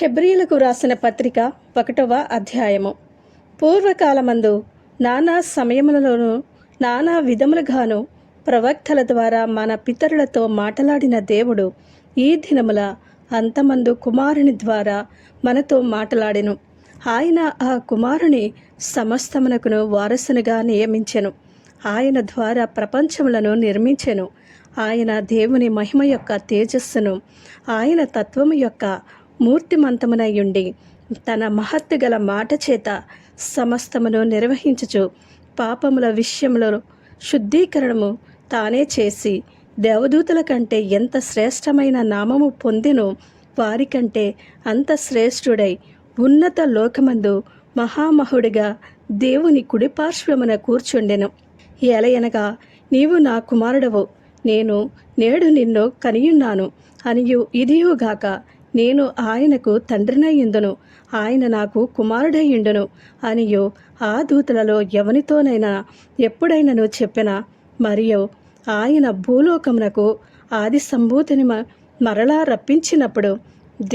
హెబ్రీయులకు రాసిన పత్రిక 1వ అధ్యాయము. పూర్వకాలమందు నానా సమయములలోనూ నానా విధములుగాను ప్రవక్తల ద్వారా మన పితరులతో మాటలాడిన దేవుడు ఈ దినముల అంతమందు కుమారుని ద్వారా మనతో మాటలాడెను. ఆయన ఆ కుమారుని సమస్తమునకును వారసునిగా నియమించెను. ఆయన ద్వారా ప్రపంచములను నిర్మించెను. ఆయన దేవుని మహిమ యొక్క తేజస్సును, ఆయన తత్వము యొక్క మూర్తిమంతమునయుండి తన మహత్తు గల మాట చేత సమస్తమును నిర్వహించుచు పాపముల విషయంలో శుద్ధీకరణము తానే చేసి దేవదూతల కంటే ఎంత శ్రేష్టమైన నామము పొందెనో వారికంటే అంత శ్రేష్ఠుడై ఉన్నత లోకమందు మహామహుడిగా దేవుని కుడిపార్శ్వమున కూర్చుండెను. ఎలయనగా నీవు నా కుమారుడవు, నేను నేడు నిన్ను కనియున్నాను అనియు, ఇదియుగాక నేను ఆయనకు తండ్రినయ్యుండును, ఆయన నాకు కుమారుడయ్యుండును అనియు ఆ దూతలలో ఎవనితోనైనా ఎప్పుడైనను చెప్పిన. మరియు ఆయన భూలోకమునకు ఆది సంభూతిని మరలా రప్పించినప్పుడు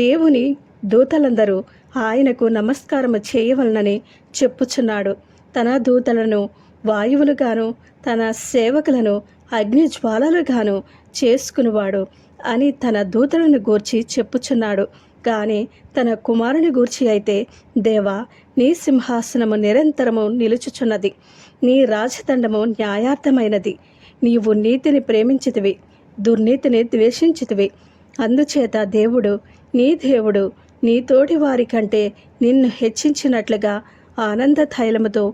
దేవుని దూతలందరూ ఆయనకు నమస్కారము చేయవలనని చెప్పుచున్నాడు. తన దూతలను వాయువులుగాను తన సేవకులను అగ్ని జ్వాలలుగాను చేసుకునివాడు అని తన దూతలను గూర్చి చెప్పుచున్నాడు. కానీ తన కుమారుని గూర్చి అయితే, దేవా, నీ సింహాసనము నిరంతరము నిలుచుచున్నది, నీ రాజదండము న్యాయార్థమైనది, నీవు నీతిని ప్రేమించితివి, దుర్నీతిని ద్వేషించితివి. అందుచేత దేవుడు నీ తోటి వారి కంటే నిన్ను హెచ్చించినట్లుగా ఆనంద తైలముతో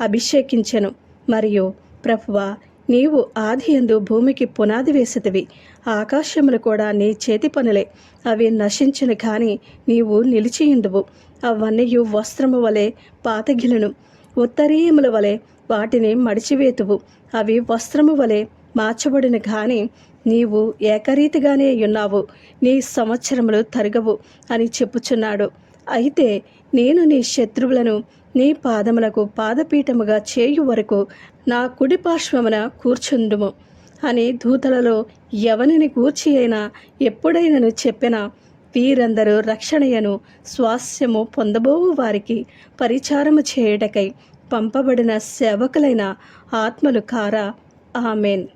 అభిషేకించెను. మరియు ప్రభువా, నీవు ఆదియందు భూమికి పునాది వేసితివి, ఆకాశములు కూడా నీ చేతి పనులే. అవి నశించును, కానీ నీవు నిలిచియుందువు. అవన్నీయు వస్త్రము వలె పాతగిలును, ఉత్తరీయముల వలె వాటిని మడిచివేతువు. అవి వస్త్రము వలె మార్చబడిన, కానీ నీవు ఏకరీతిగానే ఉన్నావు, నీ సంవత్సరములు తరగవు అని చెప్పుచున్నాడు. అయితే నేను నీ శత్రువులను నీ పాదములకు పాదపీఠముగా చేయు వరకు నా కుడి పార్శ్వమున కూర్చుండుము అని దూతలలో ఎవనిని గూర్చి అయినా ఎప్పుడైనను చెప్పిన. వీరందరూ రక్షణయను స్వాస్యము పొందబోవు వారికి పరిచారము చేయుటకై పంపబడిన సేవకులైన ఆత్మలు కారా. ఆమెన్.